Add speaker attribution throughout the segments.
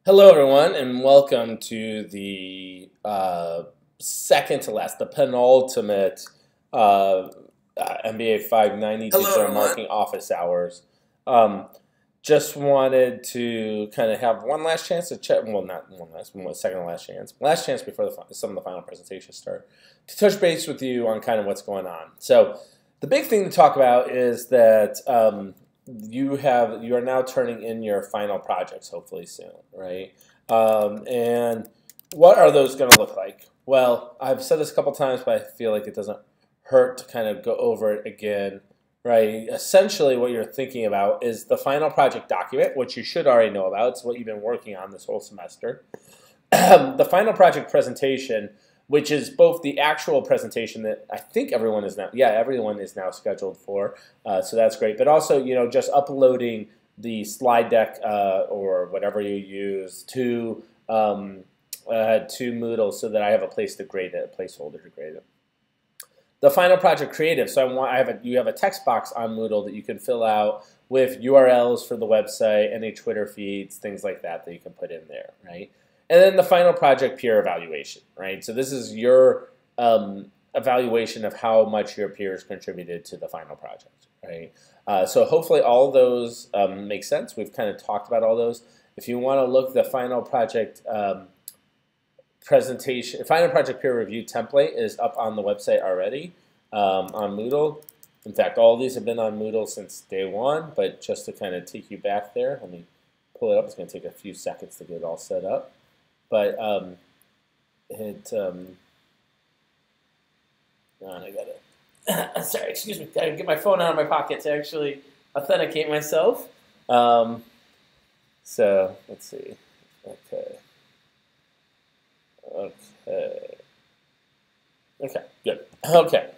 Speaker 1: Hello, everyone, and welcome to the second to last, the penultimate uh, MBA 590
Speaker 2: Hello,
Speaker 1: digital
Speaker 2: everyone.
Speaker 1: marketing office hours. Um, just wanted to kind of have one last chance to check. Well, not one second to last chance before some of the final presentations start to touch base with you on kind of what's going on. So, the big thing to talk about is that you are now turning in your final projects hopefully soon, right? And what are those going to look like? Well, I've said this a couple times, but I feel like it doesn't hurt to kind of go over it again, right? Essentially, what you're thinking about is the final project document, which you should already know about. It's what you've been working on this whole semester. The final project presentation, which is both the actual presentation that I think everyone is now scheduled for, so that's great. But also, just uploading the slide deck or whatever you use to Moodle, so that I have a place to grade it, a placeholder to grade it. The final project creative. So you have a text box on Moodle that you can fill out with URLs for the website, any Twitter feeds, things like that you can put in there, right? And then the final project peer evaluation, right? So this is your evaluation of how much your peers contributed to the final project, right? So hopefully all of those make sense. We've kind of talked about all those. If you want to look, the final project final project peer review template is up on the website already on Moodle. In fact, all of these have been on Moodle since day one, but just to kind of take you back there, let me pull it up. It's going to take a few seconds to get it all set up. But I got it. Sorry, excuse me. Gotta get my phone out of my pocket to actually authenticate myself. So let's see. Okay. Okay, good. Okay.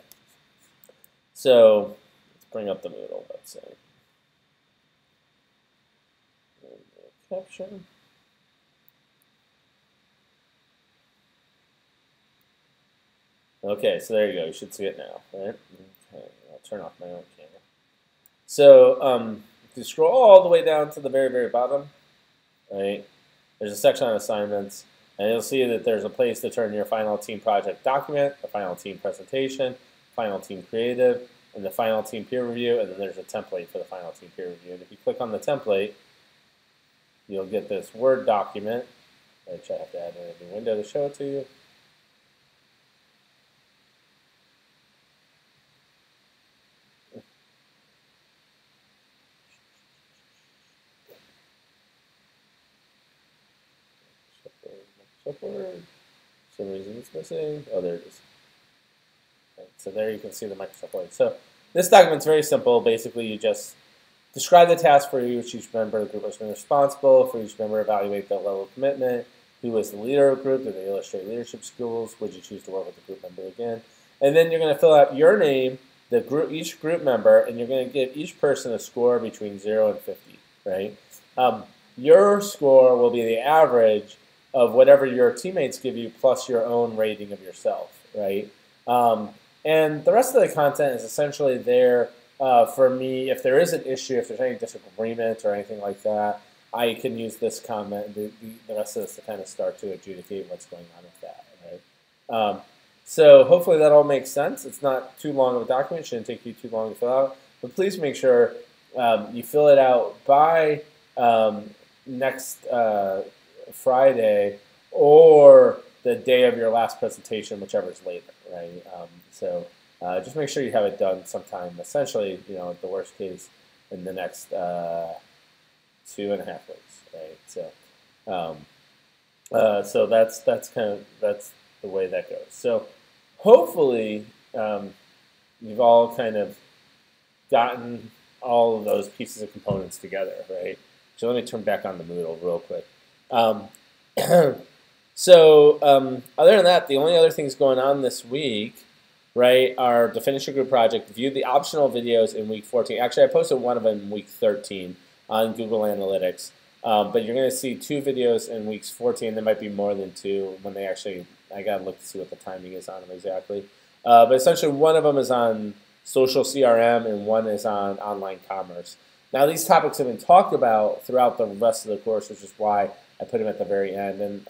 Speaker 1: So let's bring up the Moodle website. Caption. Okay, so there you go. You should see it now, right? Okay, I'll turn off my own camera. So if you scroll all the way down to the very, very bottom, right, there's a section on assignments, and you'll see that there's a place to turn your final team project document, the final team presentation, final team creative, and the final team peer review, and then there's a template for the final team peer review. And if you click on the template, you'll get this Word document, which I have to add in a new window to show it to you. For some reason it's missing. Oh, there it is. Okay, so there you can see the Microsoft Word. So this document's very simple. Basically, you just describe the task for each member of the group has been responsible. For each member, evaluate the level of commitment. Who was the leader of the group? Did they illustrate leadership skills? Would you choose to work with the group member again? And then you're going to fill out your name, each group member, and you're going to give each person a score between 0 and 50, right? Your score will be the average of whatever your teammates give you plus your own rating of yourself, right? And the rest of the content is essentially there for me. If there is an issue, if there's any disagreement or anything like that, I can use this comment, the rest of this to kind of start to adjudicate what's going on with that, right? So hopefully that all makes sense. It's not too long of a document. It shouldn't take you too long to fill out. But please make sure you fill it out by next Friday or the day of your last presentation, whichever is later, right? So just make sure you have it done sometime, essentially, at the worst case, in the next 2.5 weeks, right? So that's the way that goes. So hopefully you've all kind of gotten all of those pieces of components together, right? So let me turn back on the Moodle real quick. Other than that, the only other things going on this week, right, are to finish your group project, view the optional videos in week 14. Actually, I posted one of them in week 13 on Google Analytics, but you're going to see 2 videos in weeks 14. There might be more than 2 when they actually, I got to look to see what the timing is on them exactly. But essentially, one of them is on social CRM and one is on online commerce. Now, these topics have been talked about throughout the rest of the course, which is why I put them at the very end. And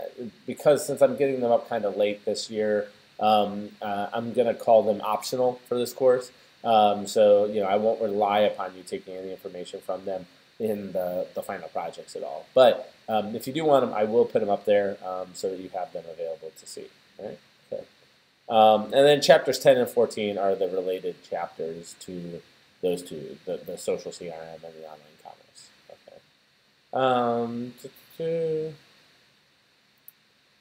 Speaker 1: because since I'm getting them up kind of late this year, I'm going to call them optional for this course. So I won't rely upon you taking any information from them in the final projects at all. But if you do want them, I will put them up there so that you have them available to see. All right? Okay. And then chapters 10 and 14 are the related chapters to those two, the social CRM and the online commerce. Okay.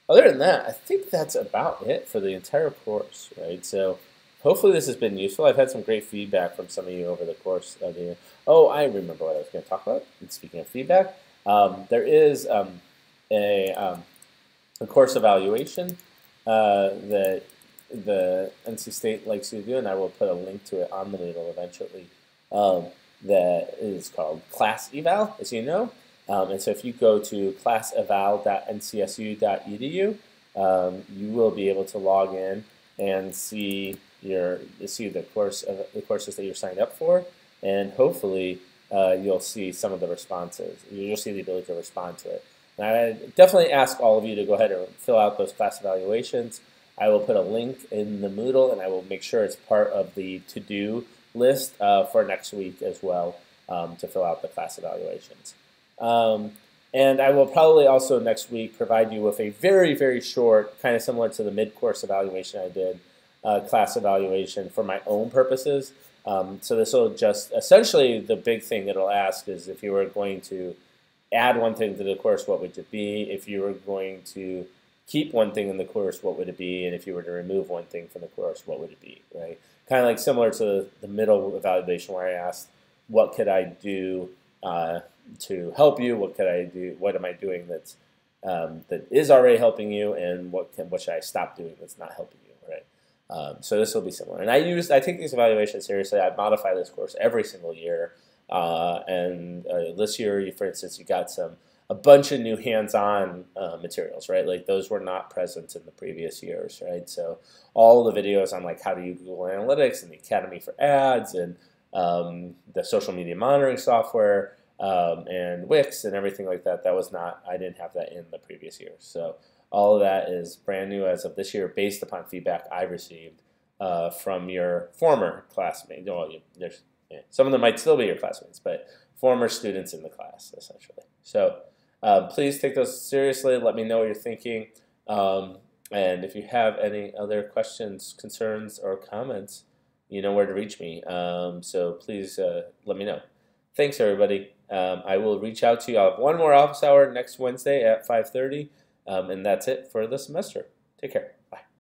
Speaker 1: Other than that, I think that's about it for the entire course, right? So hopefully this has been useful. I've had some great feedback from some of you over the course of the year. Oh, I remember what I was going to talk about. And speaking of feedback, there is a course evaluation that the NC State likes you to do, and I will put a link to it on the Moodle eventually, that is called Class Eval, as you know. And so if you go to classeval.ncsu.edu, you will be able to log in and see the courses that you're signed up for, and hopefully you'll see some of the responses. You'll see the ability to respond to it. And I definitely ask all of you to go ahead and fill out those class evaluations. I will put a link in the Moodle, and I will make sure it's part of the to-do list for next week as well, to fill out the class evaluations. And I will probably also next week provide you with a very, very short, kind of similar to the mid-course evaluation I did, class evaluation for my own purposes. So this will just, essentially the big thing it'll ask is if you were going to add one thing to the course, what would it be? If you were going to keep one thing in the course, what would it be? And if you were to remove one thing from the course, what would it be, right? Kind of like similar to the middle evaluation where I asked, what could I do to help you? What could I do? What am I doing that is already helping you? And what should I stop doing that's not helping you, right? So this will be similar. And I take these evaluations seriously. I modify this course every single year. This year, for instance, you got a bunch of new hands-on materials, right? Like those were not present in the previous years, right? So all the videos on like how to use Google Analytics and the Academy for Ads and the social media monitoring software and Wix and everything like that. I didn't have that in the previous years. So all of that is brand new as of this year, based upon feedback I received from your former classmates. Well, some of them might still be your classmates, but former students in the class, essentially. So please take those seriously. Let me know what you're thinking. And if you have any other questions, concerns, or comments, you know where to reach me. So please let me know. Thanks, everybody. I will reach out to you. I'll have one more office hour next Wednesday at 5:30, and that's it for the semester. Take care. Bye.